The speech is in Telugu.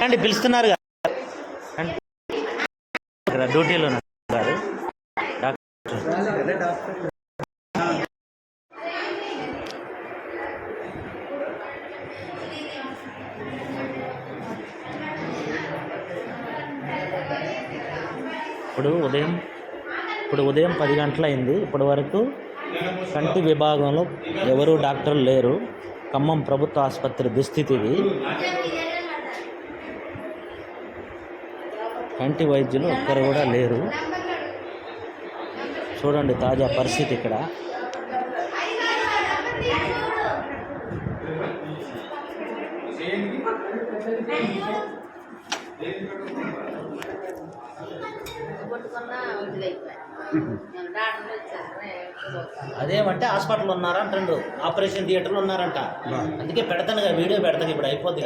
రండి పిలుస్తున్నారు కదా డ్యూటీలో గారు ఇప్పుడు ఉదయం 10 గంటలైంది. ఇప్పటి వరకు కంటి విభాగంలో ఎవరు డాక్టర్లు లేరు. ఖమ్మం ప్రభుత్వ ఆసుపత్రి దుస్థితి ఇది. కంటి వైద్యులు ఒక్కరు కూడా లేరు. చూడండి తాజా పరిస్థితి ఇక్కడ. అదేమంటే హాస్పిటల్ ఉన్నారంట, ఆపరేషన్ థియేటర్లో ఉన్నారంట. అందుకే పెడతాను, వీడియో పెడతాను, ఇప్పుడు అయిపోద్ది.